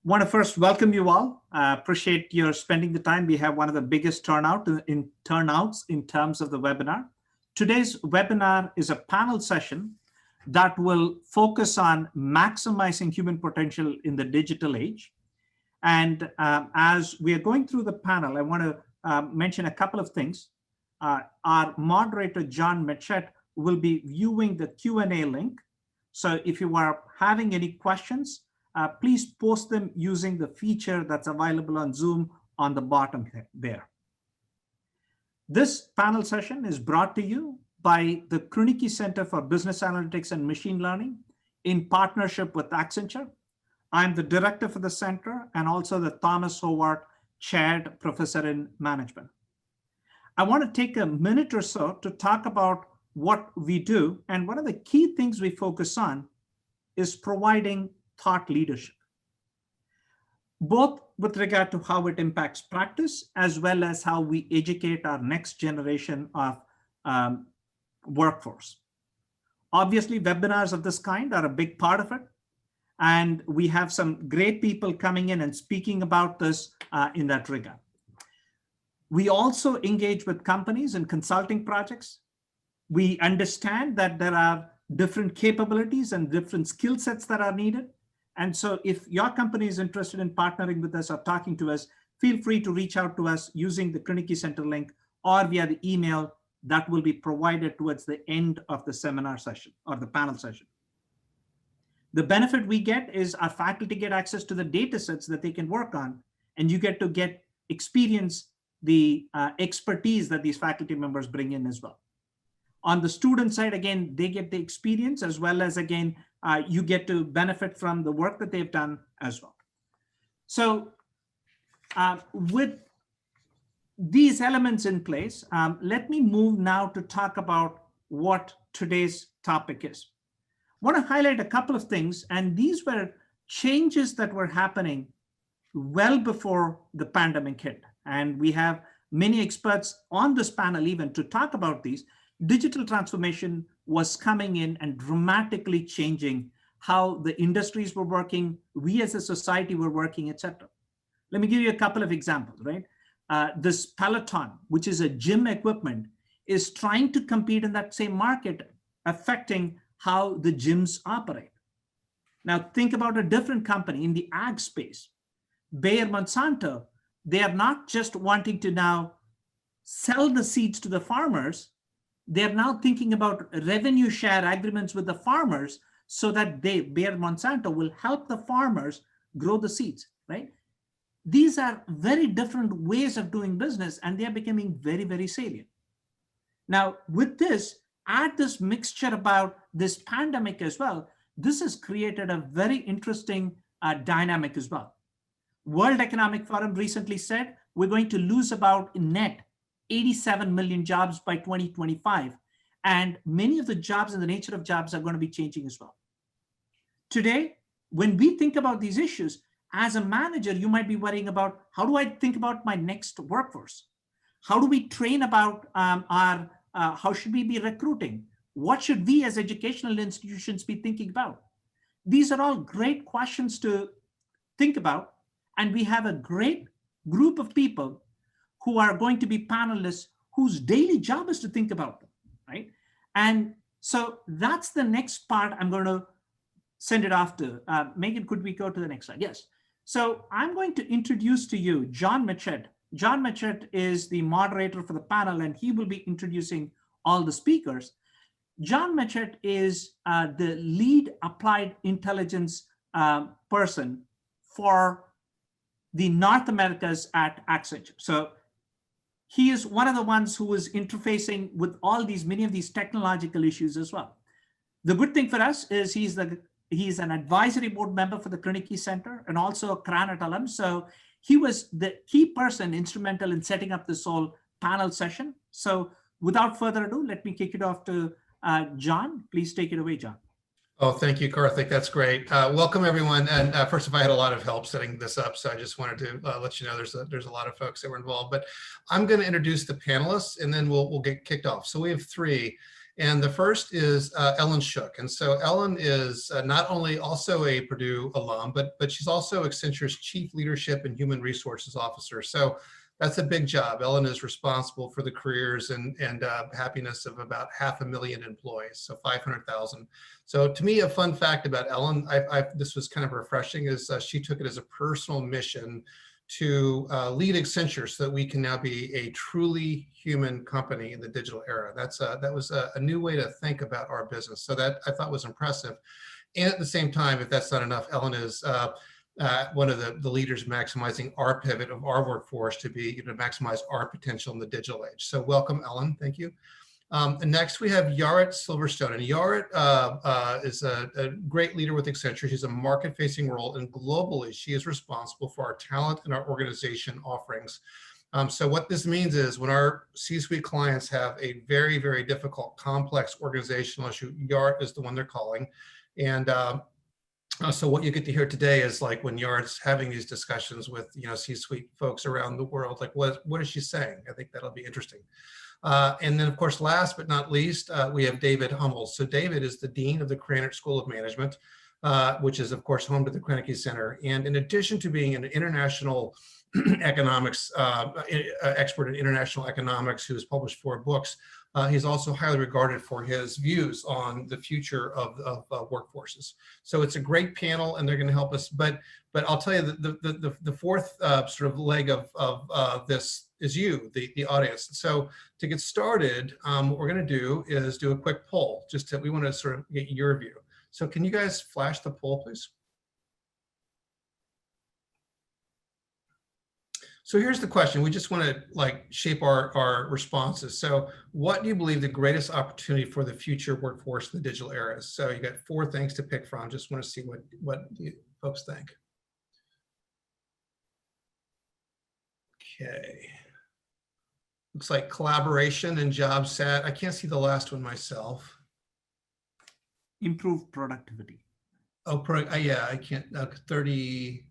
Want to first welcome you all. Appreciate your spending the time. We have one of the biggest turnouts in terms of the webinar. Today's webinar is a panel session that will focus on maximizing human potential in the digital age. And as we are going through the panel, I want to mention a couple of things. Our moderator, John Mechette, will be viewing the Q&A link. So if you are having any questions, please post them using the feature that's available on Zoom on the bottom there. This panel session is brought to you by the Kroenke Center for Business Analytics and Machine Learning in partnership with Accenture. I'm the director for the center and also the Thomas Howard Chaired Professor in Management. I want to take a minute or so to talk about what we do. And one of the key things we focus on is providing thought leadership, both with regard to how it impacts practice, as well as how we educate our next generation of workforce. Obviously, webinars of this kind are a big part of it. And we have some great people coming in and speaking about this in that regard. We also engage with companies in consulting projects. We understand that there are different capabilities and different skill sets that are needed. And so if your company is interested in partnering with us or talking to us, feel free to reach out to us using the Kroenke Center link or via the email that will be provided towards the end of the seminar session or the panel session. The benefit we get is our faculty get access to the data sets that they can work on, and you get to experience the expertise that these faculty members bring in as well. On the student side, again, they get the experience as well as, again, you get to benefit from the work that they've done as well. So with these elements in place, let me move now to talk about what today's topic is. I want to highlight a couple of things, and these were changes that were happening well before the pandemic hit. And we have many experts on this panel even to talk about these. Digital transformation was coming in and dramatically changing how the industries were working, we as a society were working, etc. Let me give you a couple of examples, right? This Peloton, which is a gym equipment, is trying to compete in that same market, affecting how the gyms operate. Now think about a different company in the ag space. Bayer Monsanto, they are not just wanting to now sell the seeds to the farmers, they're now thinking about revenue share agreements with the farmers so that Bayer Monsanto will help the farmers grow the seeds, right? These are very different ways of doing business, and they're becoming very, very salient. Now, with this, add this mixture about this pandemic as well, this has created a very interesting dynamic as well. World Economic Forum recently said we're going to lose about net 87 million jobs by 2025. And many of the jobs and the nature of jobs are going to be changing as well. Today, when we think about these issues, as a manager, you might be worrying about how do I think about my next workforce? How do we train about how should we be recruiting? What should we as educational institutions be thinking about? These are all great questions to think about. And we have a great group of people who are going to be panelists whose daily job is to think about them, right? And so that's the next part I'm going to send it off to. Megan, could we go to the next slide? Yes. So I'm going to introduce to you John Mechette. John Mechette is the moderator for the panel, and he will be introducing all the speakers. John Mechette is the lead applied intelligence person for the North Americas at Accenture. So he is one of the ones who is interfacing with all these, many of these technological issues as well. The good thing for us is he's an advisory board member for the Kroenke Center and also a Krannert alum. So he was the key person instrumental in setting up this whole panel session. So without further ado, let me kick it off to John. Please take it away, John. Oh, thank you, Karthik. That's great. Welcome, everyone. And first of all, I had a lot of help setting this up, so I just wanted to let you know there's a lot of folks that were involved. But I'm going to introduce the panelists, and then we'll get kicked off. So we have three. And the first is Ellen Shook. And so Ellen is not only also a Purdue alum, but she's also Accenture's Chief Leadership and Human Resources Officer. So that's a big job. Ellen is responsible for the careers and happiness of about 500,000 employees, so 500,000. So to me, a fun fact about Ellen, this was kind of refreshing, is she took it as a personal mission to lead Accenture so that we can now be a truly human company in the digital era. That was a new way to think about our business. So that I thought was impressive. And at the same time, if that's not enough, Ellen is one of the leaders maximizing our pivot of our workforce to be, to maximize our potential in the digital age. So welcome, Ellen. Thank you. And next we have Yarit Silverstone. And Yarit is a great leader with Accenture. She's a market-facing role, and globally she is responsible for our talent and our organization offerings. So what this means is when our C-suite clients have a very, very difficult, complex organizational issue, Yarit is the one they're calling. And so what you get to hear today is like when Yarit's having these discussions with C-suite folks around the world, like what is she saying? I think that'll be interesting. And then of course, last but not least, we have David Hummels. So David is the Dean of the Krannert School of Management, which is of course home to the Krannert Center. And in addition to being an international economics expert in international economics who has published 4 books, he's also highly regarded for his views on the future of workforces. So it's a great panel, and they're going to help us. But I'll tell you that the fourth sort of leg of this is you, the audience. So to get started, what we're going to do is do a quick poll. We want to sort of get your view. So can you guys flash the poll, please? So here's the question. We just want to like shape our responses. So what do you believe the greatest opportunity for the future workforce in the digital era is? So you got 4 things to pick from. Just want to see what you folks think. Okay. Looks like collaboration and job sat. I can't see the last one myself. Improve productivity. Oh, yeah, I can't. 30.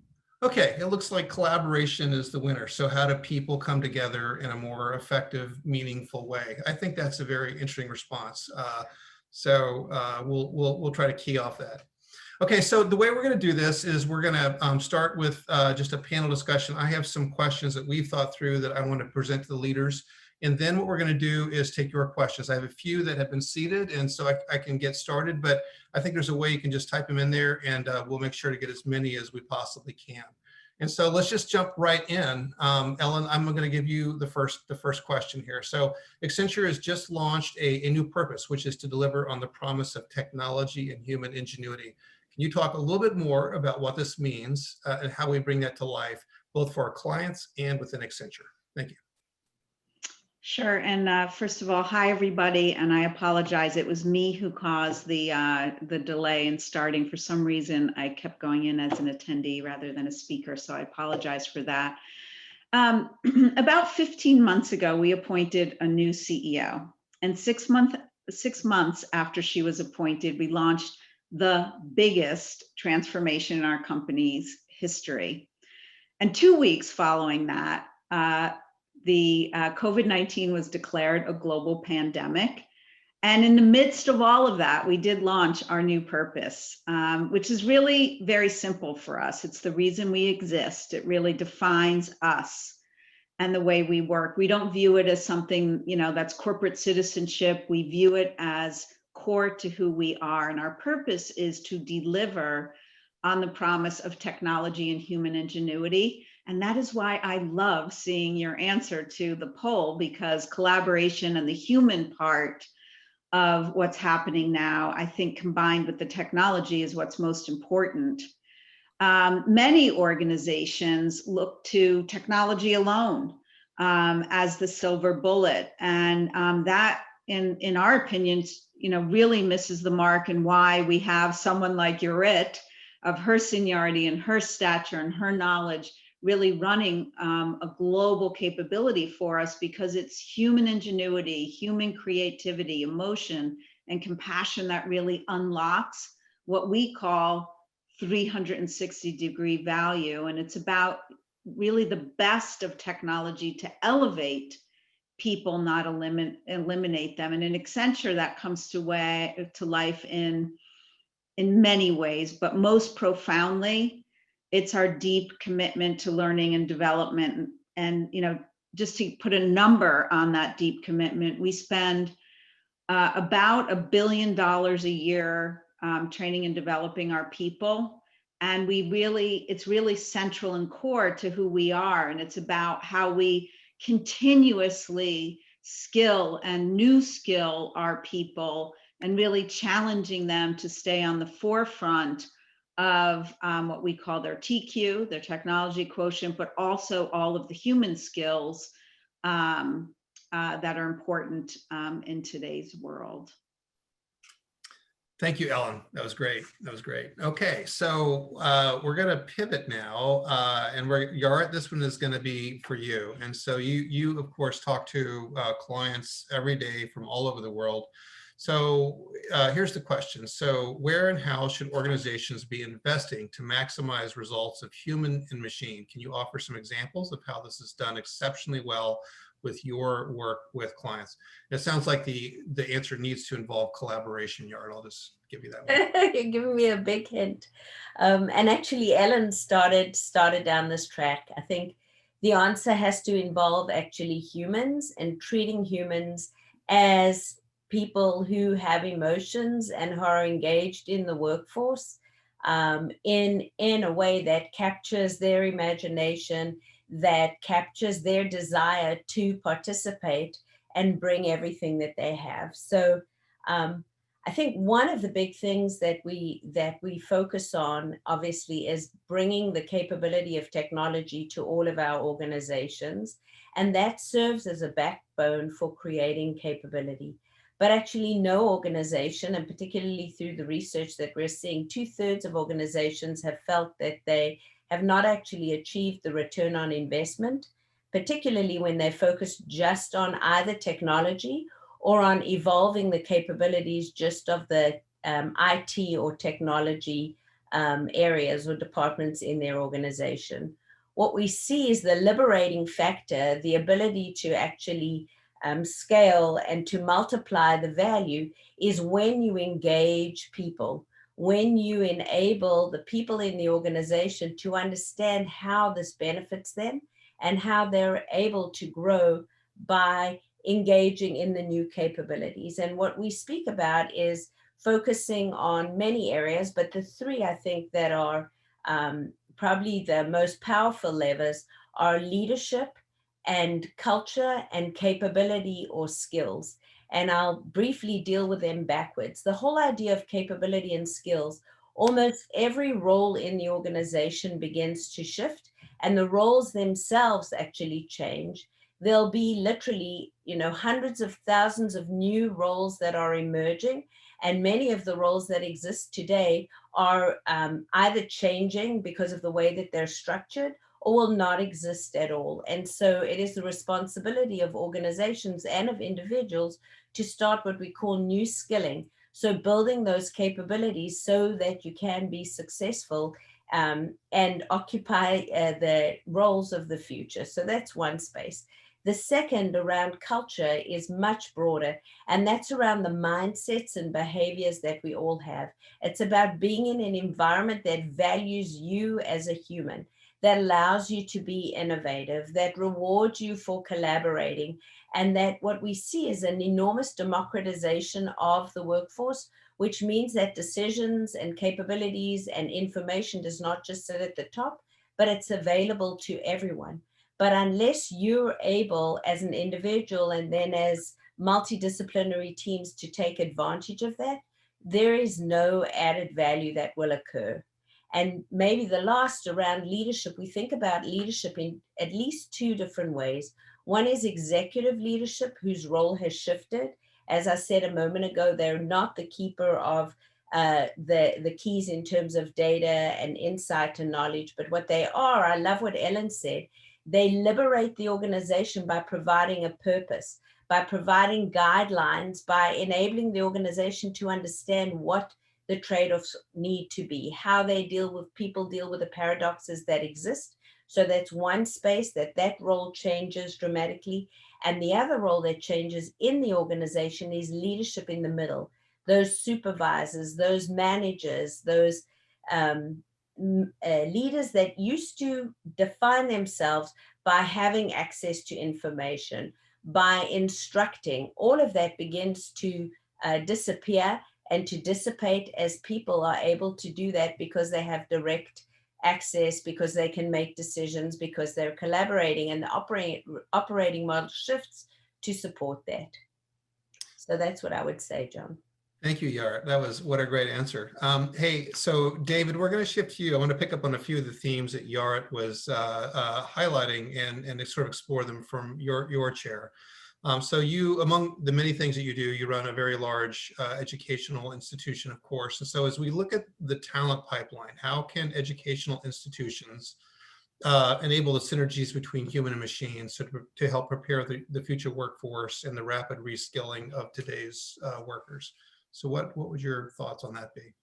Okay, it looks like collaboration is the winner. So how do people come together in a more effective, meaningful way? I think that's a very interesting response. We'll try to key off that. Okay, so the way we're going to do this is we're going to start with just a panel discussion. I have some questions that we've thought through that I want to present to the leaders. And then what we're going to do is take your questions. I have a few that have been seeded, and so I can get started, but I think there's a way you can just type them in there, and we'll make sure to get as many as we possibly can. And so let's just jump right in. Ellen, I'm going to give you the first question here. So Accenture has just launched a new purpose, which is to deliver on the promise of technology and human ingenuity. Can you talk a little bit more about what this means and how we bring that to life, both for our clients and within Accenture? Thank you. Sure. And first of all, hi, everybody. And I apologize. It was me who caused the delay in starting. For some reason, I kept going in as an attendee rather than a speaker. So I apologize for that. About 15 months ago, we appointed a new CEO. And 6 months after she was appointed, we launched the biggest transformation in our company's history. And 2 weeks following that, the COVID-19 was declared a global pandemic. And in the midst of all of that, we did launch our new purpose, which is really very simple for us. It's the reason we exist. It really defines us and the way we work. We don't view it as something, that's corporate citizenship. We view it as core to who we are. And our purpose is to deliver on the promise of technology and human ingenuity. And that is why I love seeing your answer to the poll, because collaboration and the human part of what's happening now, I think combined with the technology is what's most important. Many organizations look to technology alone as the silver bullet. And that, in our opinion, really misses the mark, and why we have someone like Yarit, of her seniority and her stature and her knowledge, really running a global capability for us, because it's human ingenuity, human creativity, emotion, and compassion that really unlocks what we call 360-degree value. And it's about really the best of technology to elevate people, not eliminate them. And in Accenture, that comes to life in many ways, but most profoundly, it's our deep commitment to learning and development. And, just to put a number on that deep commitment, we spend about $1 billion a year training and developing our people. And it's really central and core to who we are. And it's about how we continuously skill and new skill our people, and really challenging them to stay on the forefront of what we call their TQ, their technology quotient, but also all of the human skills that are important in today's world. Thank you, Ellen. That was great. That was great. Okay, so we're going to pivot now, and Yaret, this one is going to be for you. And so you of course talk to clients every day from all over the world. So here's the question. So where and how should organizations be investing to maximize results of human and machine? Can you offer some examples of how this is done exceptionally well with your work with clients? It sounds like the answer needs to involve collaboration, Yaret. I'll just give you that one. You're giving me a big hint. And actually, Ellen started down this track. I think the answer has to involve actually humans and treating humans as people who have emotions and who are engaged in the workforce in a way that captures their imagination, that captures their desire to participate and bring everything that they have. So I think one of the big things that we focus on, obviously, is bringing the capability of technology to all of our organizations, and that serves as a backbone for creating capability. But actually, no organization, and particularly through the research that we're seeing, 2/3 of organizations have felt that they have not actually achieved the return on investment, particularly when they focus just on either technology or on evolving the capabilities just of the IT or technology areas or departments in their organization. What we see is the liberating factor, the ability to actually scale and to multiply the value, is when you engage people, when you enable the people in the organization to understand how this benefits them and how they're able to grow by engaging in the new capabilities. And what we speak about is focusing on many areas, but the three I think that are probably the most powerful levers are leadership and culture and capability or skills. And I'll briefly deal with them backwards. The whole idea of capability and skills, almost every role in the organization begins to shift, and the roles themselves actually change. There'll be literally, hundreds of thousands of new roles that are emerging, and many of the roles that exist today are either changing because of the way that they're structured, or will not exist at all. And so it is the responsibility of organizations and of individuals to start what we call new skilling. So building those capabilities so that you can be successful and occupy the roles of the future. So that's one space. The second, around culture, is much broader, and that's around the mindsets and behaviors that we all have. It's about being in an environment that values you as a human, that allows you to be innovative, that rewards you for collaborating, and that what we see is an enormous democratization of the workforce, which means that decisions and capabilities and information does not just sit at the top, but it's available to everyone. But unless you're able as an individual and then as multidisciplinary teams to take advantage of that, there is no added value that will occur. And maybe the last, around leadership, we think about leadership in at least two different ways. One is executive leadership, whose role has shifted. As I said a moment ago, they're not the keeper of the keys in terms of data and insight and knowledge, but what they are, I love what Ellen said, they liberate the organization by providing a purpose, by providing guidelines, by enabling the organization to understand what the trade-offs need to be, how they deal with the paradoxes that exist, So that's one space that role changes dramatically. And the other role that changes in the organization is leadership in the middle. Those supervisors, those managers, those leaders that used to define themselves by having access to information, by instructing, all of that begins to disappear and to dissipate as people are able to do that because they have direct access, because they can make decisions, because they're collaborating, and the operating model shifts to support that. So that's what I would say, John. Thank you, Yarat. That was, what a great answer. Hey, so David, we're going to shift to you. I want to pick up on a few of the themes that Yarat was highlighting and sort of explore them from your chair. So you, among the many things that you do, you run a very large educational institution, of course. And so as we look at the talent pipeline, how can educational institutions enable the synergies between human and machines to help prepare the future workforce and the rapid reskilling of today's workers? So what would your thoughts on that be?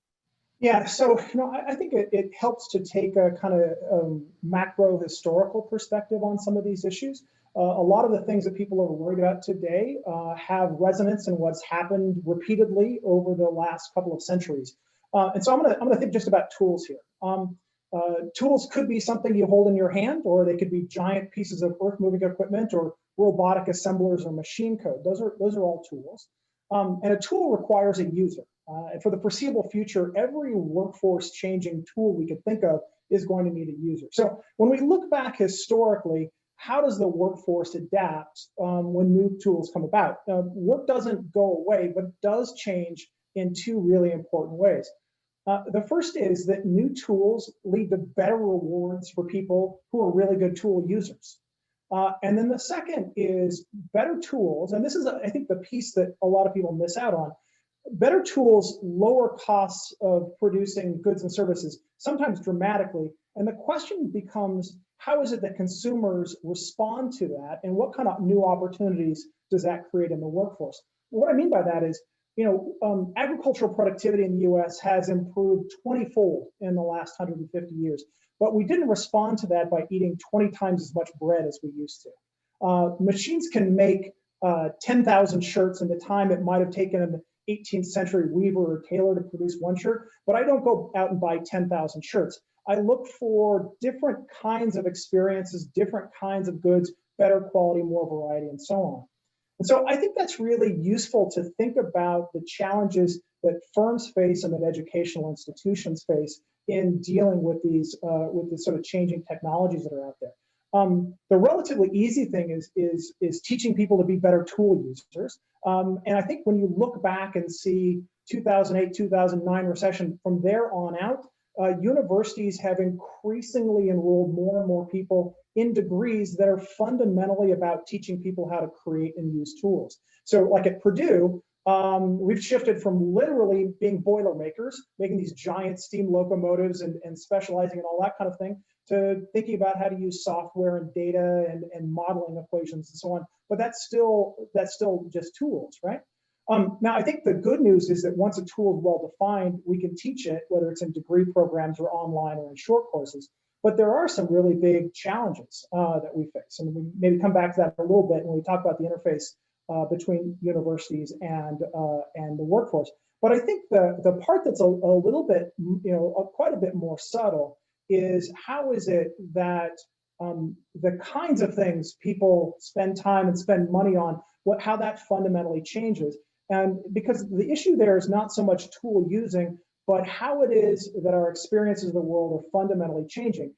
Yeah, so I think it helps to take a kind of macro historical perspective on some of these issues. A lot of the things that people are worried about today have resonance in what's happened repeatedly over the last couple of centuries. And so I'm gonna think just about tools here. Tools could be something you hold in your hand, or they could be giant pieces of earth-moving equipment, or robotic assemblers, or machine code. Those are all tools. And a tool requires a user. And for the foreseeable future, every workforce changing tool we could think of is going to need a user. So when we look back historically, how does the workforce adapt when new tools come about? Work doesn't go away, but does change in two really important ways. The first is that new tools lead to better rewards for people who are really good tool users. And then the second is better tools, and this is, I think, the piece that a lot of people miss out on. Better tools lower costs of producing goods and services, sometimes dramatically. And the question becomes, how is it that consumers respond to that, and what kind of new opportunities does that create in the workforce? What I mean by that is, agricultural productivity in the US has improved 20-fold in the last 150 years. But we didn't respond to that by eating 20 times as much bread as we used to. Machines can make 10,000 shirts in the time it might have taken an 18th century weaver or tailor to produce one shirt, but I don't go out and buy 10,000 shirts. I look for different kinds of experiences, different kinds of goods, better quality, more variety, and so on. And so I think that's really useful to think about the challenges that firms face and that educational institutions face in dealing with these sort of changing technologies that are out there. The relatively easy thing is teaching people to be better tool users. And I think when you look back and see 2008, 2009 recession, from there on out, universities have increasingly enrolled more and more people in degrees that are fundamentally about teaching people how to create and use tools. So like at Purdue, we've shifted from literally being Boilermakers, making these giant steam locomotives and specializing in all that kind of thing, to thinking about how to use software and data and modeling equations and so on. But that's still just tools, right? Now, I think the good news is that once a tool is well defined, we can teach it, whether it's in degree programs or online or in short courses. But there are some really big challenges that we face. And we maybe come back to that a little bit when we talk about the interface between universities and the workforce. But I think the part that's a little bit, quite a bit more subtle is how is it that the kinds of things people spend time and spend money on, how that fundamentally changes. And because the issue there is not so much tool using, but how it is that our experiences of the world are fundamentally changing.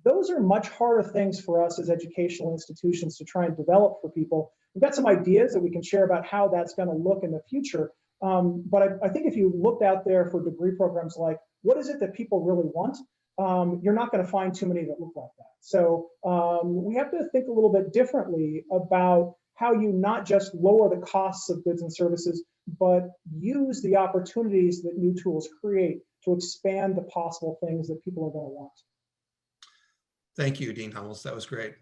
Those are much harder things for us as educational institutions to try and develop for people. We've got some ideas that we can share about how that's going to look in the future. But I think if you looked out there for degree programs like, what is it that people really want? You're not going to find too many that look like that. So we have to think a little bit differently about how you not just lower the costs of goods and services, but use the opportunities that new tools create to expand the possible things that people are going to want. Thank you, Dean Hummels. That was great.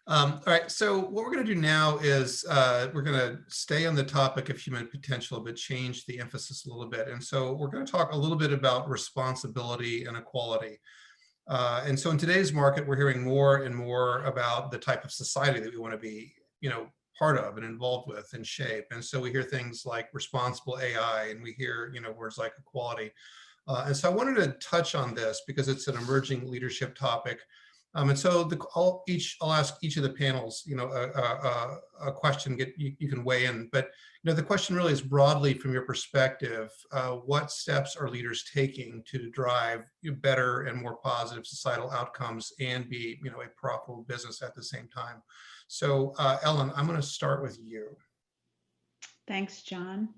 All right, so what we're going to do now is we're going to stay on the topic of human potential, but change the emphasis a little bit. And so we're going to talk a little bit about responsibility and equality. And so in today's market, we're hearing more and more about the type of society that we want to be, part of and involved with and shape. And so we hear things like responsible AI, and we hear, words like equality. And so I wanted to touch on this because it's an emerging leadership topic. And so I'll ask each of the panels, a question. You can weigh in, but the question really is broadly from your perspective. What steps are leaders taking to drive better and more positive societal outcomes and be, a profitable business at the same time? So, Ellen, I'm going to start with you. Thanks, John.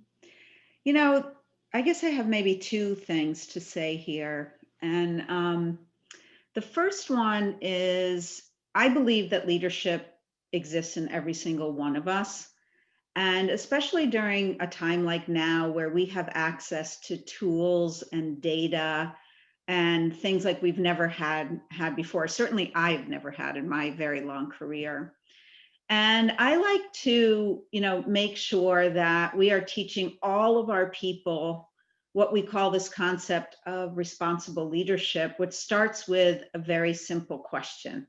I guess I have maybe two things to say here. And the first one is, I believe that leadership exists in every single one of us. And especially during a time like now where we have access to tools and data and things like we've never had before. Certainly I've never had in my very long career. And I like to, make sure that we are teaching all of our people what we call this concept of responsible leadership, which starts with a very simple question.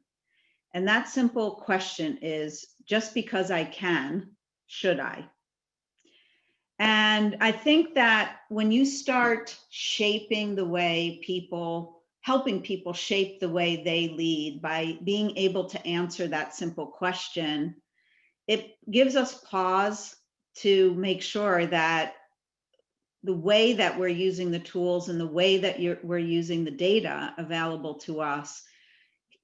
And that simple question is, just because I can, should I? And I think that when you start shaping the way helping people shape the way they lead by being able to answer that simple question, it gives us pause to make sure that the way that we're using the tools and the way that we're using the data available to us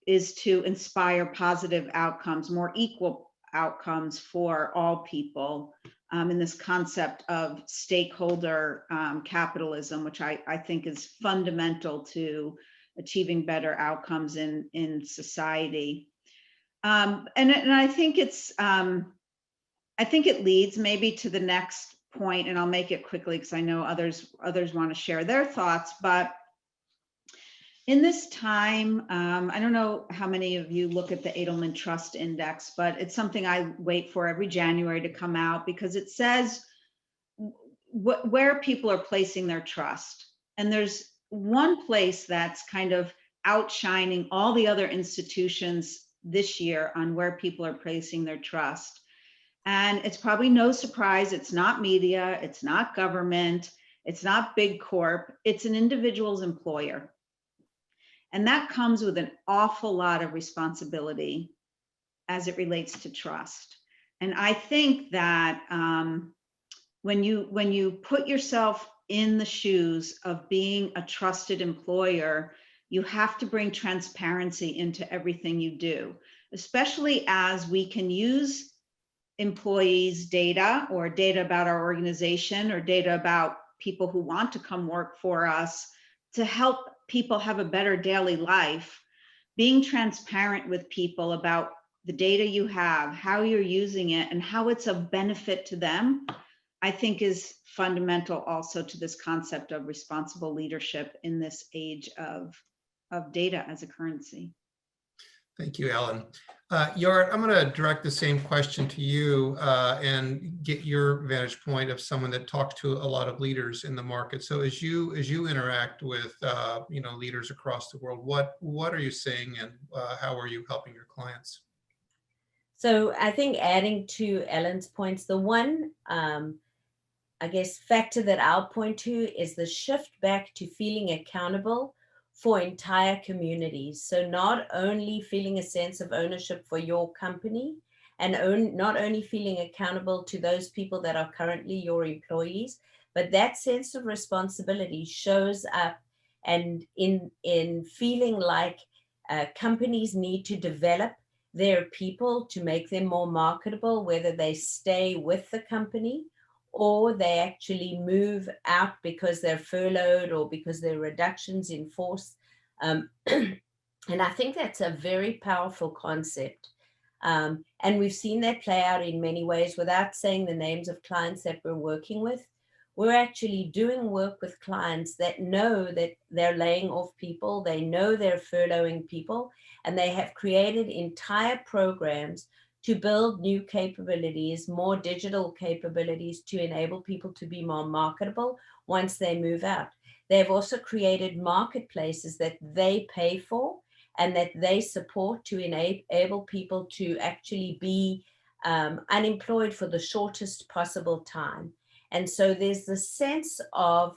is to inspire positive outcomes, more equal outcomes for all people in this concept of stakeholder capitalism, which I think is fundamental to achieving better outcomes in society. And I think I think it leads maybe to the next point, and I'll make it quickly because I know others want to share their thoughts. But in this time, I don't know how many of you look at the Edelman Trust Index, but it's something I wait for every January to come out because it says where people are placing their trust. And there's one place that's kind of outshining all the other institutions this year on where people are placing their trust. And it's probably no surprise, it's not media, it's not government, it's not big corp, it's an individual's employer. And that comes with an awful lot of responsibility as it relates to trust. And I think that when you put yourself in the shoes of being a trusted employer, you have to bring transparency into everything you do, especially as we can use employees' data or data about our organization or data about people who want to come work for us to help people have a better daily life. Being transparent with people about the data you have, how you're using it, and how it's of benefit to them, I think is fundamental also to this concept of responsible leadership in this age of data as a currency. Thank you, Ellen. Jorrit, I'm going to direct the same question to you and get your vantage point of someone that talks to a lot of leaders in the market. So as you interact with leaders across the world, what are you seeing and how are you helping your clients? So I think adding to Ellen's points, the one I guess factor that I'll point to is the shift back to feeling accountable for entire communities. So not only feeling a sense of ownership for your company and not only feeling accountable to those people that are currently your employees, but that sense of responsibility shows up and in feeling like companies need to develop their people to make them more marketable, whether they stay with the company or they actually move out because they're furloughed or because there are reductions in force. And I think that's a very powerful concept. And we've seen that play out in many ways. Without saying the names of clients that we're working with, we're actually doing work with clients that know that they're laying off people, they know they're furloughing people, and they have created entire programs to build new capabilities, more digital capabilities to enable people to be more marketable once they move out. they've also created marketplaces that they pay for and that they support to enable people to actually be unemployed for the shortest possible time. And so there's the sense of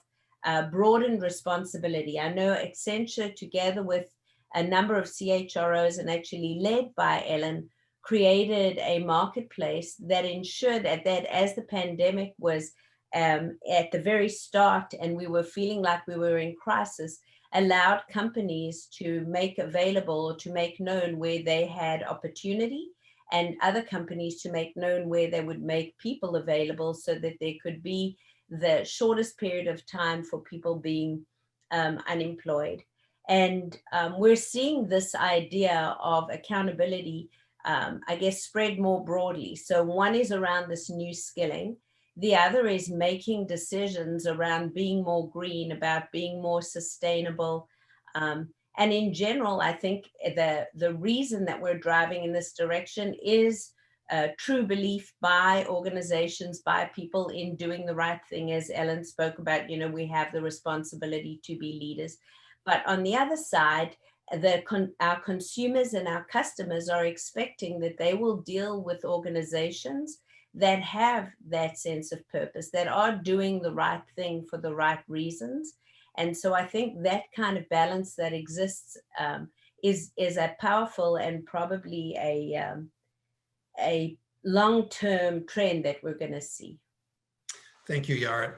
broadened responsibility. I know Accenture, together with a number of CHROs and actually led by Ellen, created a marketplace that ensured that as the pandemic was at the very start and we were feeling like we were in crisis, allowed companies to make available or to make known where they had opportunity, and other companies to make known where they would make people available so that there could be the shortest period of time for people being unemployed. And we're seeing this idea of accountability, I guess, spread more broadly. So one is around this new skilling. The other is making decisions around being more green, about being more sustainable. And in general, I think the reason that we're driving in this direction is true belief by organizations, by people in doing the right thing. As Ellen spoke about, you know, we have the responsibility to be leaders. But on the other side, our consumers and our customers are expecting that they will deal with organizations that have that sense of purpose, that are doing the right thing for the right reasons. And so I think that kind of balance that exists is a powerful and probably a long-term trend that we're going to see. Thank you, Yared.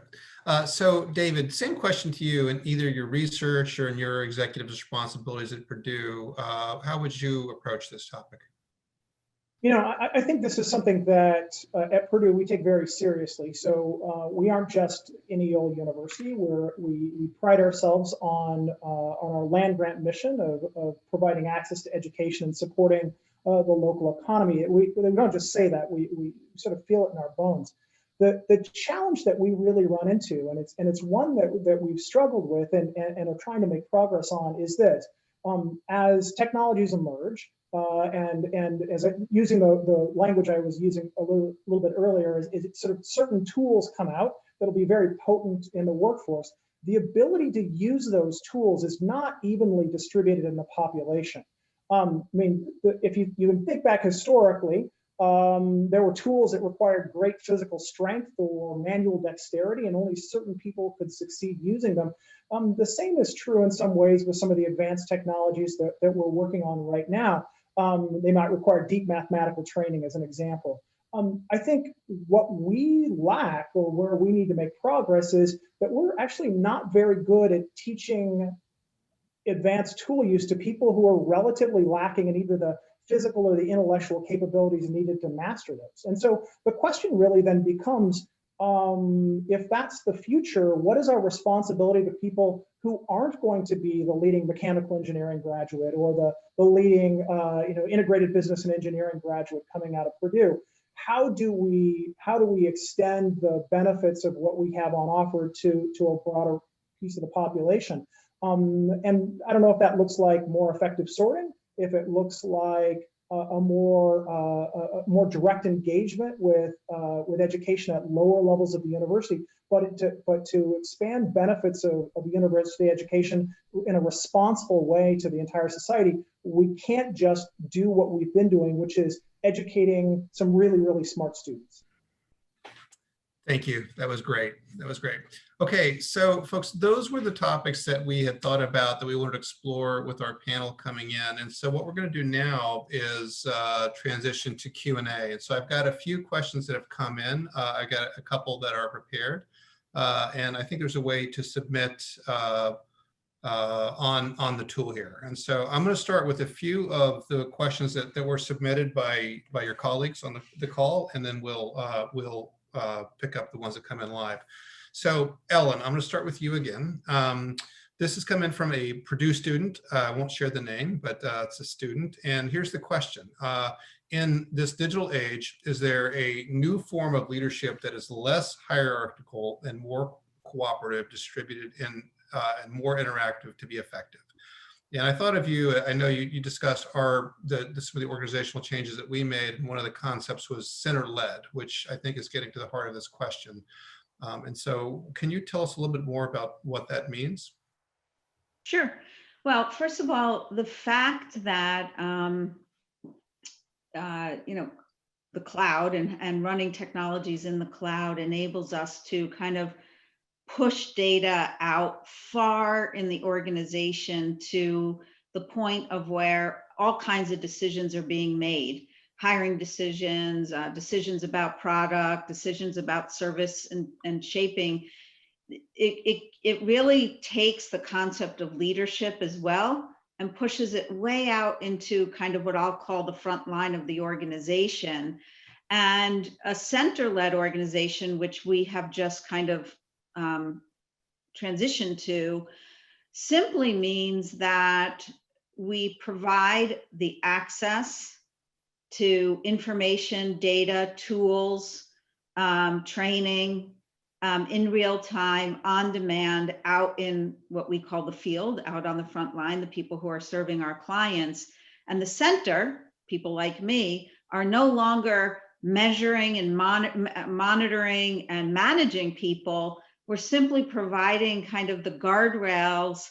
So David, same question to you. In either your research or in your executive responsibilities at Purdue, how would you approach this topic? You know, I think this is something that at Purdue we take very seriously. So we aren't just any old university. We pride ourselves on our land grant mission of providing access to education and supporting the local economy. We don't just say that, we sort of feel it in our bones. The challenge that we really run into, and it's one that we've struggled with and are trying to make progress on, is this: as technologies emerge, and as using the language I was using a little bit earlier, is sort of certain tools come out that'll be very potent in the workforce. The ability to use those tools is not evenly distributed in the population. I mean, if you think back historically, there were tools that required great physical strength or manual dexterity, and only certain people could succeed using them. The same is true in some ways with some of the advanced technologies that we're working on right now. They might require deep mathematical training, as an example. I think what we lack, or where we need to make progress, is that we're actually not very good at teaching advanced tool use to people who are relatively lacking in either the physical or the intellectual capabilities needed to master those. And so the question really then becomes, if that's the future, what is our responsibility to people who aren't going to be the leading mechanical engineering graduate or the leading integrated business and engineering graduate coming out of Purdue? How do we extend the benefits of what we have on offer to a broader piece of the population? And I don't know if that looks like more effective sorting, if it looks like a more direct engagement with education at lower levels of the university, but to expand benefits of university education in a responsible way to the entire society. We can't just do what we've been doing, which is educating some really, really smart students. Thank you. That was great. That was great. Okay, so folks, those were the topics that we had thought about that we wanted to explore with our panel coming in. And so what we're going to do now is transition to Q&A. And so I've got a few questions that have come in. I got a couple that are prepared. And I think there's a way to submit on the tool here. And so I'm going to start with a few of the questions that were submitted by your colleagues on the call, and then we'll pick up the ones that come in live. So Ellen, I'm going to start with you again. This has come in from a Purdue student. I won't share the name, but it's a student. And here's the question. In this digital age, is there a new form of leadership that is less hierarchical and more cooperative, distributed, and more interactive to be effective? And I thought of you, I know you discussed some of the organizational changes that we made, and one of the concepts was center-led, which I think is getting to the heart of this question. And so can you tell us a little bit more about what that means? Sure. Well, first of all, the fact that, the cloud and running technologies in the cloud enables us to kind of push data out far in the organization to the point of where all kinds of decisions are being made. Hiring decisions, decisions about product, decisions about service and shaping. It really takes the concept of leadership as well and pushes it way out into kind of what I'll call the front line of the organization. And a center-led organization, which we have just kind of transitioned to, simply means that we provide the access to information, data, tools, training, in real time, on demand, out in what we call the field, out on the front line, the people who are serving our clients. And the center, people like me, are no longer measuring and monitoring and managing people. We're simply providing kind of the guardrails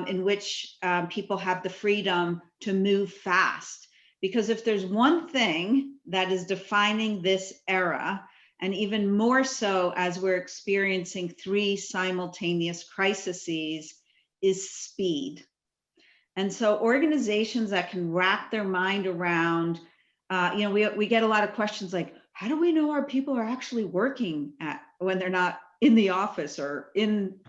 in which people have the freedom to move fast. Because if there's one thing that is defining this era, and even more so as we're experiencing 3 simultaneous crises, is speed. And so organizations that can wrap their mind around, we get a lot of questions like, how do we know our people are actually working when they're not in the office or in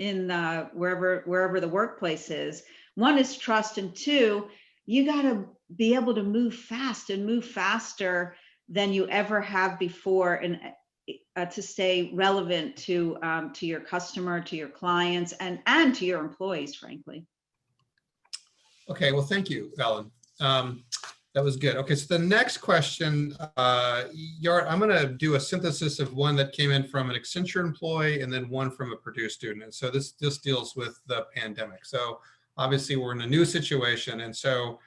wherever the workplace is? One is trust, and 2, you got to be able to move fast and move faster than you ever have before, and to stay relevant to your customer, to your clients, and to your employees, frankly. Okay, well, thank you, Ellen. That was good. Okay, so the next question, Yart, I'm going to do a synthesis of one that came in from an Accenture employee and then one from a Purdue student. And so this deals with the pandemic. So obviously we're in a new situation. And so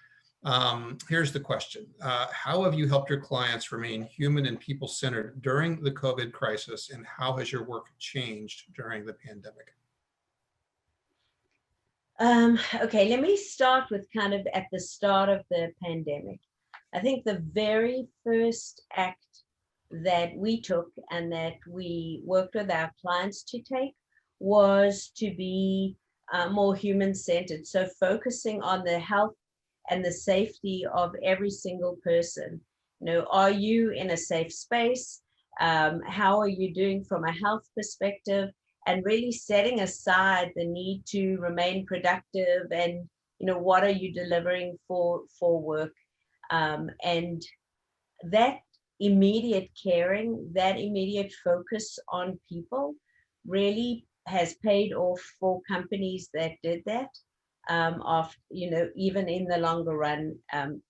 here's the question. How have you helped your clients remain human and people-centered during the COVID crisis, and how has your work changed during the pandemic? Okay, let me start with kind of at the start of the pandemic. I think the very first act that we took and that we worked with our clients to take was to be more human-centered. So focusing on the health and the safety of every single person. Are you in a safe space? How are you doing from a health perspective? And really setting aside the need to remain productive and, what are you delivering for work? And that immediate caring, that immediate focus on people really has paid off for companies that did that. Even in the longer run,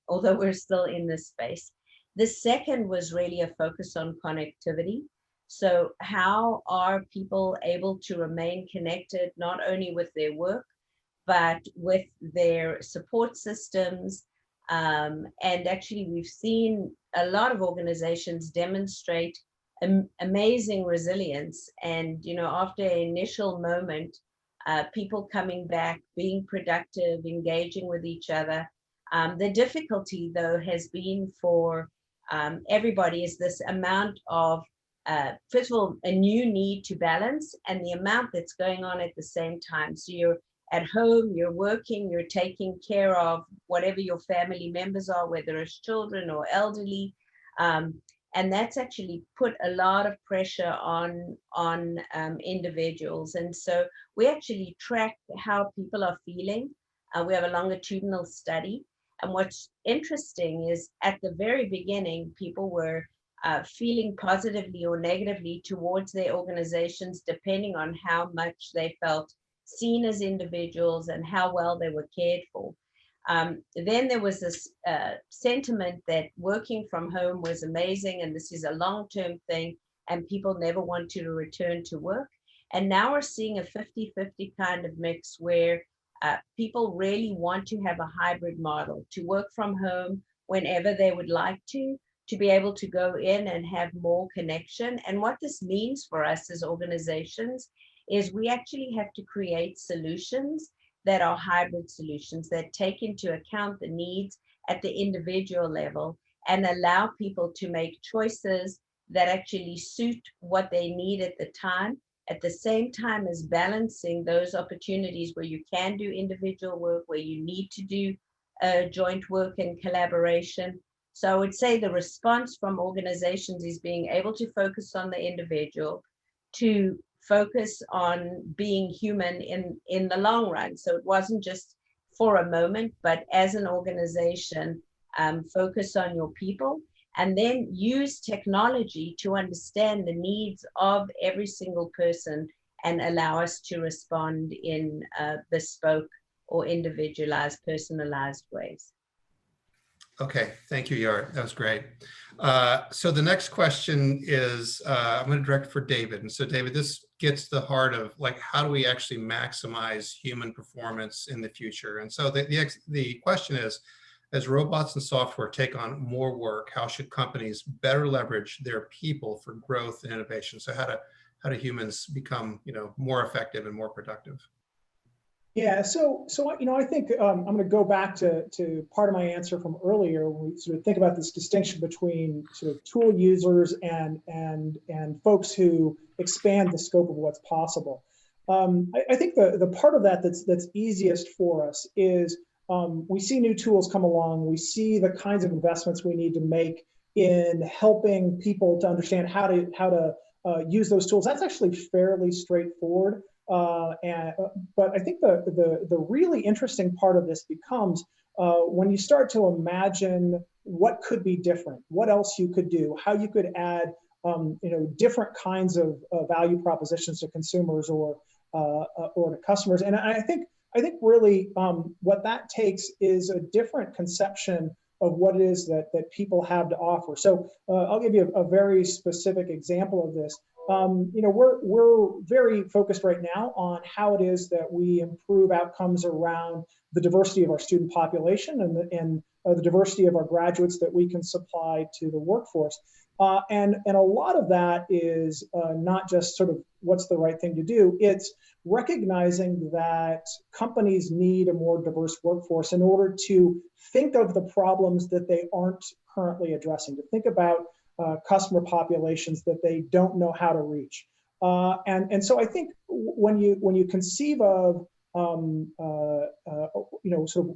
although we're still in this space. The second was really a focus on connectivity. So how are people able to remain connected, not only with their work, but with their support systems? And actually, we've seen a lot of organizations demonstrate amazing resilience. And, after an initial moment, people coming back, being productive, engaging with each other. The difficulty, though, has been for everybody is this amount of, first of all, a new need to balance and the amount that's going on at the same time. So you're at home, you're working, you're taking care of whatever your family members are, whether it's children or elderly. And that's actually put a lot of pressure on individuals. And so we actually track how people are feeling. We have a longitudinal study. And what's interesting is at the very beginning, people were feeling positively or negatively towards their organizations, depending on how much they felt seen as individuals and how well they were cared for. Then there was this sentiment that working from home was amazing and this is a long-term thing and people never want to return to work. And now we're seeing a 50-50 kind of mix where people really want to have a hybrid model to work from home whenever they would like to, to be able to go in and have more connection. And what this means for us as organizations is we actually have to create solutions that are hybrid solutions that take into account the needs at the individual level and allow people to make choices that actually suit what they need at the time, at the same time as balancing those opportunities where you can do individual work, where you need to do joint work and collaboration. So I would say the response from organizations is being able to focus on the individual, to focus on being human in the long run. So it wasn't just for a moment, but as an organization, focus on your people, and then use technology to understand the needs of every single person and allow us to respond in bespoke or individualized, personalized ways. Okay, thank you, Yart. That was great. So the next question is, I'm going to direct for David. And so David, this gets to the heart of like, how do we actually maximize human performance in the future? And so the question is, as robots and software take on more work, how should companies better leverage their people for growth and innovation? So how do humans become, more effective and more productive? Yeah, so I think I'm going to go back to part of my answer from earlier. When we sort of think about this distinction between sort of tool users and folks who expand the scope of what's possible. I think the part of that that's easiest for us is we see new tools come along. We see the kinds of investments we need to make in helping people to understand how to use those tools. That's actually fairly straightforward. But I think the really interesting part of this becomes when you start to imagine what could be different, what else you could do, how you could add different kinds of value propositions to consumers or to customers. And I think really what that takes is a different conception of what it is that people have to offer. So I'll give you a very specific example of this. We're very focused right now on how it is that we improve outcomes around the diversity of our student population and the diversity of our graduates that we can supply to the workforce. And a lot of that is not just sort of what's the right thing to do. It's recognizing that companies need a more diverse workforce in order to think of the problems that they aren't currently addressing, to think about customer populations that they don't know how to reach. And so I think when you conceive of sort of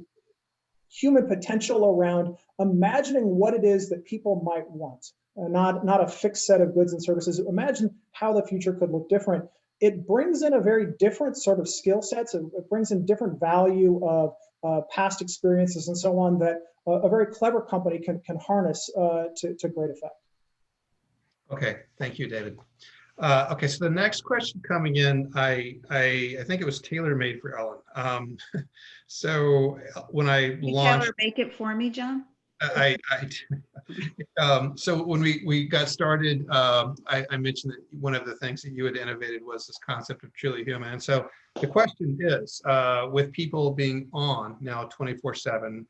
human potential around imagining what it is that people might want, not a fixed set of goods and services, imagine how the future could look different. It brings in a very different sort of skill sets. It brings in different value of past experiences and so on that a very clever company can harness to great effect. Okay, thank you, David. Okay, so the next question coming in, I think it was tailor-made for Ellen. So when I launched, Taylor, make it for me, John. So when we got started, I mentioned that one of the things that you had innovated was this concept of truly human. And so the question is, with people being on now 24/7,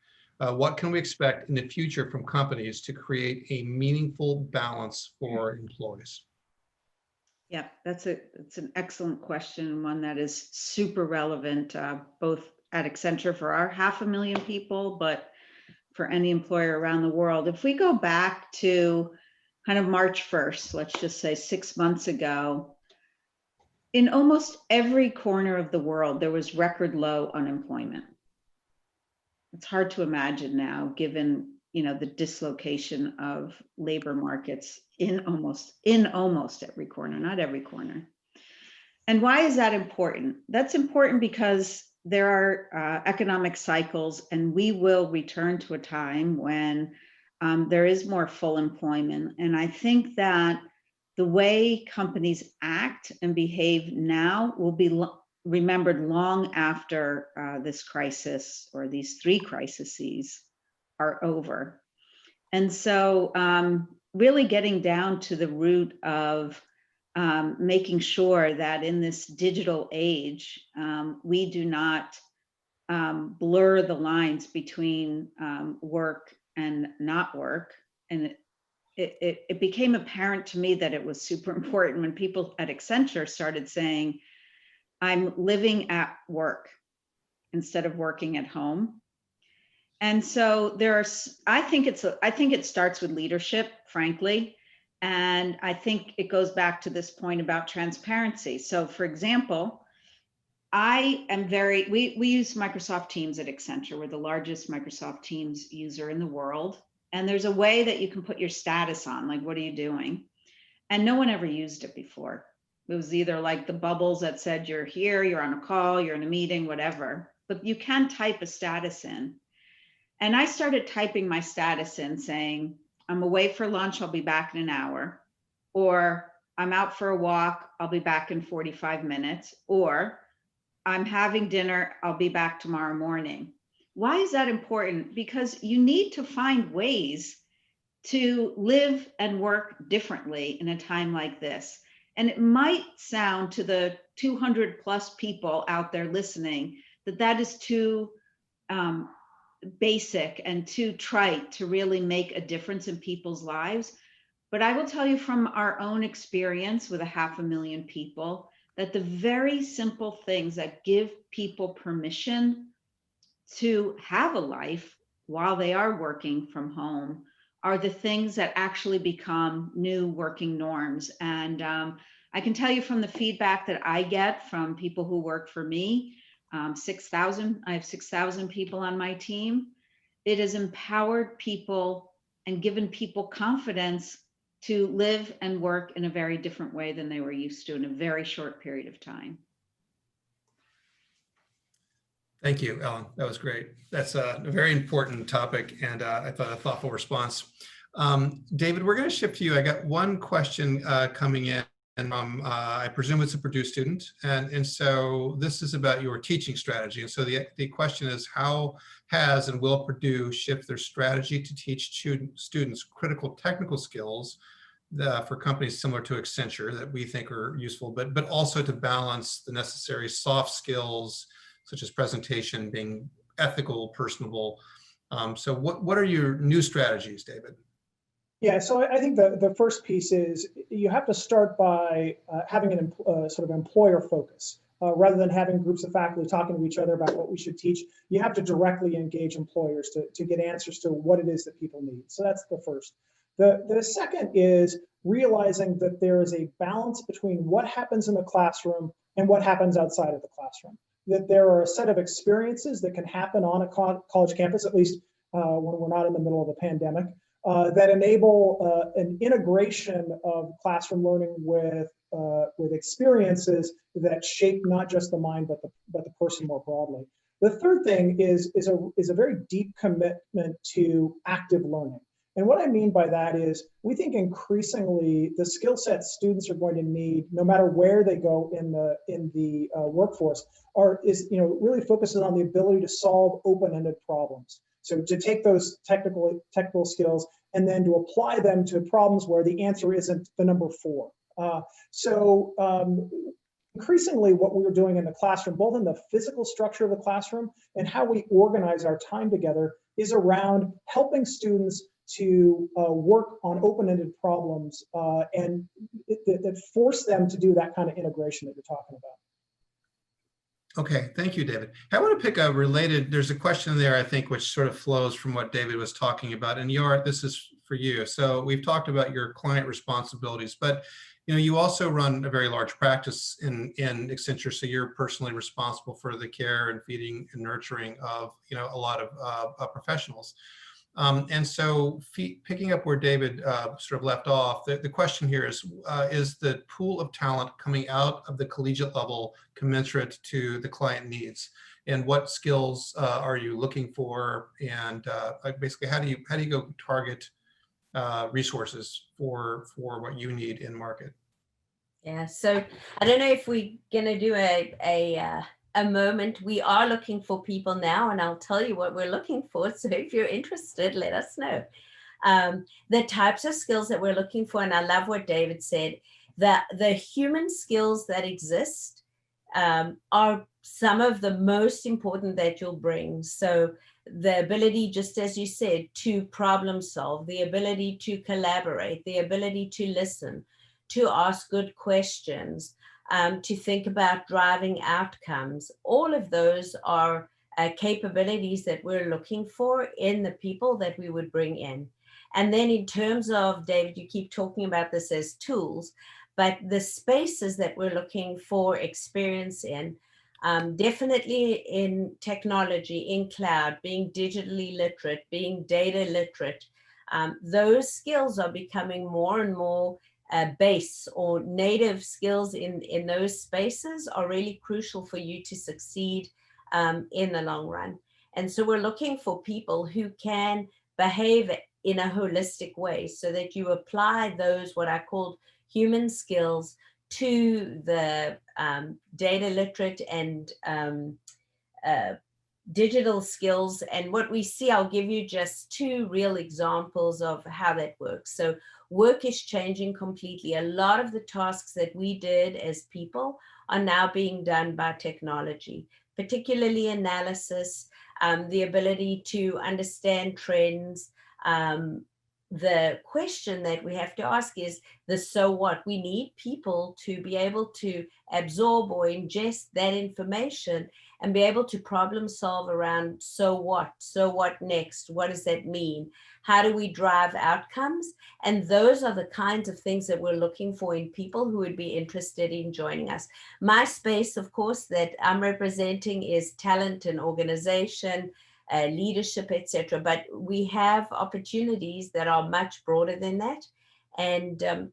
what can we expect in the future from companies to create a meaningful balance for employees? Yeah, it's an excellent question, one that is super relevant, both at Accenture for our 500,000 people, but for any employer around the world. If we go back to kind of March 1st, let's just say 6 months ago, in almost every corner of the world, there was record low unemployment. It's hard to imagine now, given the dislocation of labor markets in almost every corner, not every corner. And why is that important? That's important because there are economic cycles, and we will return to a time when there is more full employment. And I think that the way companies act and behave now will be remembered long after this crisis or these 3 crises are over. And so really getting down to the root of making sure that in this digital age, we do not blur the lines between work and not work, and it became apparent to me that it was super important when people at Accenture started saying, I'm living at work instead of working at home. And so I think it starts with leadership, frankly. And I think it goes back to this point about transparency. So for example, we use Microsoft Teams at Accenture. We're the largest Microsoft Teams user in the world. And there's a way that you can put your status on, like, what are you doing? And no one ever used it before. It was either like the bubbles that said you're here, you're on a call, you're in a meeting, whatever, but you can type a status in. And I started typing my status in saying, I'm away for lunch, I'll be back in an hour, or I'm out for a walk, I'll be back in 45 minutes, or I'm having dinner, I'll be back tomorrow morning. Why is that important? Because you need to find ways to live and work differently in a time like this. And it might sound to the 200 plus people out there listening that is too basic and too trite to really make a difference in people's lives. But I will tell you from our own experience with 500,000 people, that the very simple things that give people permission to have a life while they are working from home are the things that actually become new working norms. And I can tell you from the feedback that I get from people who work for me, I have 6,000 people on my team. It has empowered people and given people confidence to live and work in a very different way than they were used to in a very short period of time. Thank you, Ellen. That was great. That's a very important topic, and I thought a thoughtful response. David, we're going to shift to you. I got one question coming in from, I presume it's a Purdue student, and so this is about your teaching strategy. And so the question is, how has and will Purdue shift their strategy to teach students critical technical skills for companies similar to Accenture that we think are useful, but also to balance the necessary soft skills such as presentation, being ethical, personable. So what are your new strategies, David? Yeah, so I think the first piece is you have to start by having a sort of employer focus. Rather than having groups of faculty talking to each other about what we should teach, you have to directly engage employers to get answers to what it is that people need. So that's the first. The second is realizing that there is a balance between what happens in the classroom and what happens outside of the classroom. That there are a set of experiences that can happen on a college campus, at least when we're not in the middle of a pandemic, that enable an integration of classroom learning with experiences that shape not just the mind but the person more broadly. The third thing is a very deep commitment to active learning. And what I mean by that is we think increasingly the skill sets students are going to need, no matter where they go in the workforce, really focuses on the ability to solve open-ended problems. So to take those technical skills and then to apply them to problems where the answer isn't the number 4. Increasingly what we're doing in the classroom, both in the physical structure of the classroom and how we organize our time together, is around helping students to work on open-ended problems and that force them to do that kind of integration that you're talking about. Okay, thank you, David. I want to pick a related, there's a question there, I think, which sort of flows from what David was talking about. And Yor, this is for you. So we've talked about your client responsibilities, but you also run a very large practice in Accenture, so you're personally responsible for the care and feeding and nurturing of a lot of professionals. And so picking up where David sort of left off, the question here is the pool of talent coming out of the collegiate level commensurate to the client needs? And what skills are you looking for? And basically, how do you go target resources for what you need in market? Yeah, so I don't know if we're gonna do a moment. We are looking for people now, and I'll tell you what we're looking for. So if you're interested, let us know. The types of skills that we're looking for, and I love what David said, that the human skills that exist are some of the most important that you'll bring. So the ability, just as you said, to problem solve, the ability to collaborate, the ability to listen, to ask good questions, to think about driving outcomes. All of those are capabilities that we're looking for in the people that we would bring in. And then in terms of, David, you keep talking about this as tools, but the spaces that we're looking for experience in, definitely in technology, in cloud, being digitally literate, being data literate, those skills are becoming more and more base or native skills in those spaces are really crucial for you to succeed in the long run. And so we're looking for people who can behave in a holistic way so that you apply those, what I called human skills, to the data literate and digital skills. And what we see, I'll give you just two real examples of how that works. So work is changing completely. A lot of the tasks that we did as people are now being done by technology, particularly analysis, the ability to understand trends. The question that we have to ask is the so what. We need people to be able to absorb or ingest that information and be able to problem solve around so what next, what does that mean, how do we drive outcomes? And those are the kinds of things that we're looking for in people who would be interested in joining us. My space, of course, that I'm representing is talent and organization, leadership, etc. But we have opportunities that are much broader than that. And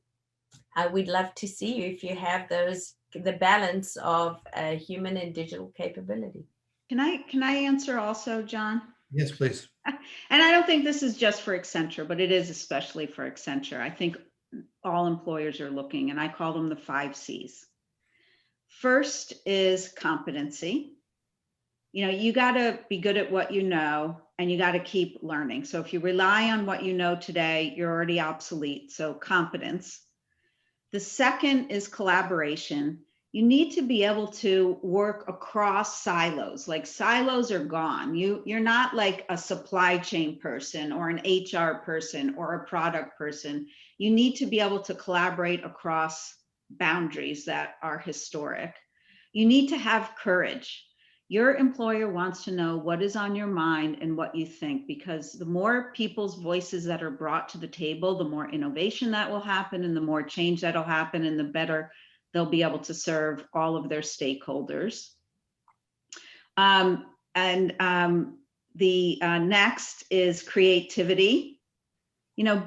I would love to see you if you have those, the balance of human and digital capability. Can I answer also, John? Yes, please. And I don't think this is just for Accenture, but it is especially for Accenture. I think all employers are looking, and I call them the 5 C's. First is competency. You know, you got to be good at what you know, and you got to keep learning. So if you rely on what you know today, you're already obsolete. So competence. The second is collaboration. You need to be able to work across silos. Like silos are gone. You're not like a supply chain person or an HR person or a product person. You need to be able to collaborate across boundaries that are historic. You need to have courage. Your employer wants to know what is on your mind and what you think, because the more people's voices that are brought to the table, the more innovation that will happen and the more change that'll happen, and the better they'll be able to serve all of their stakeholders. The next is creativity. You know,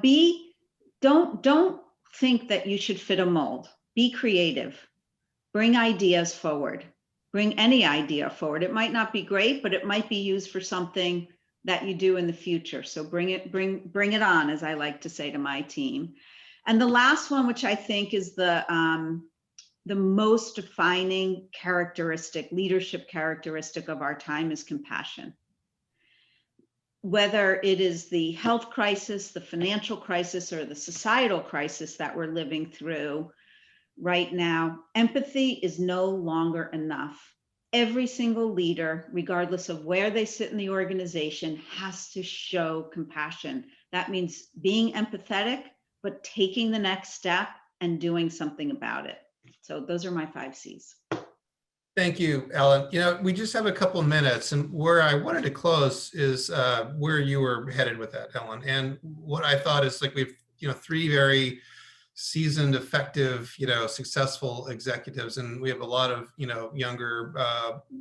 don't think that you should fit a mold. Be creative. Bring ideas forward. Bring any idea forward. It might not be great, but it might be used for something that you do in the future. So bring it on, as I like to say to my team. And the last one, which I think is the most defining characteristic, leadership characteristic of our time, is compassion. Whether it is the health crisis, the financial crisis, or the societal crisis that we're living through right now, empathy is no longer enough. Every single leader, regardless of where they sit in the organization, has to show compassion. That means being empathetic, but taking the next step and doing something about it. So those are my 5 C's. Thank you, Ellen. You know, we just have a couple of minutes, and where I wanted to close is where you were headed with that, Ellen. And what I thought is, like, we've, 3 very seasoned, effective, successful executives, and we have a lot of, younger,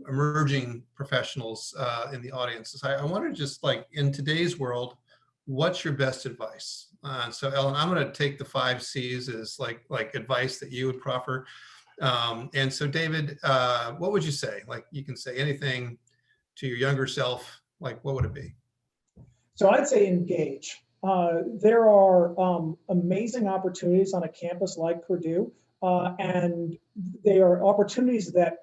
emerging professionals in the audience. So I wanted to just, like, in today's world, what's your best advice? So Ellen, I'm going to take the 5 C's as like advice that you would proffer. And so David, what would you say? Like, you can say anything to your younger self, like, what would it be? So I'd say engage. There are amazing opportunities on a campus like Purdue, and they are opportunities that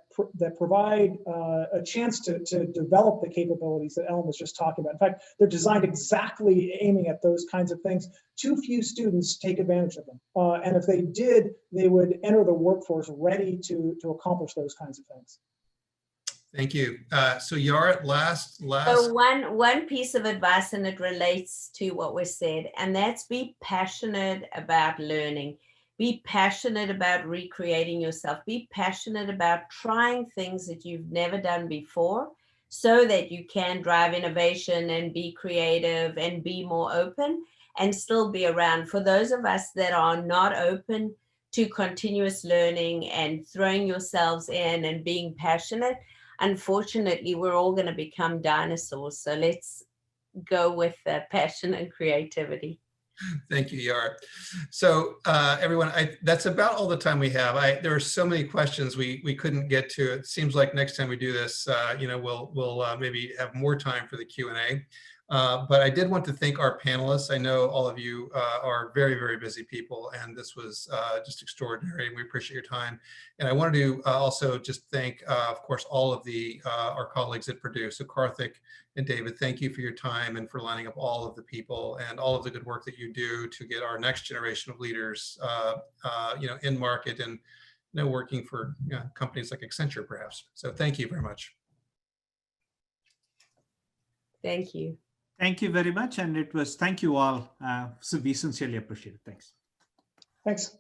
provide a chance to develop the capabilities that Ellen was just talking about. In fact, they're designed exactly aiming at those kinds of things. Too few students take advantage of them, and if they did, they would enter the workforce ready to accomplish those kinds of things. Thank you. So Yarit, last. So one piece of advice, and it relates to what was said, and that's be passionate about learning. Be passionate about recreating yourself. Be passionate about trying things that you've never done before so that you can drive innovation and be creative and be more open and still be around. For those of us that are not open to continuous learning and throwing yourselves in and being passionate, unfortunately, we're all going to become dinosaurs. So let's go with passion and creativity. Thank you, Yarit. So everyone, that's about all the time we have. There are so many questions we couldn't get to. It seems like next time we do this, we'll maybe have more time for the Q&A. But I did want to thank our panelists. I know all of you are very, very busy people, and this was just extraordinary. We appreciate your time. And I wanted to also just thank, of course, all of our colleagues at Purdue. So Karthik and David, thank you for your time and for lining up all of the people and all of the good work that you do to get our next generation of leaders, in market and working for companies like Accenture, perhaps. So thank you very much. Thank you. Thank you very much. And thank you all. So we sincerely appreciate it. Thanks. Thanks.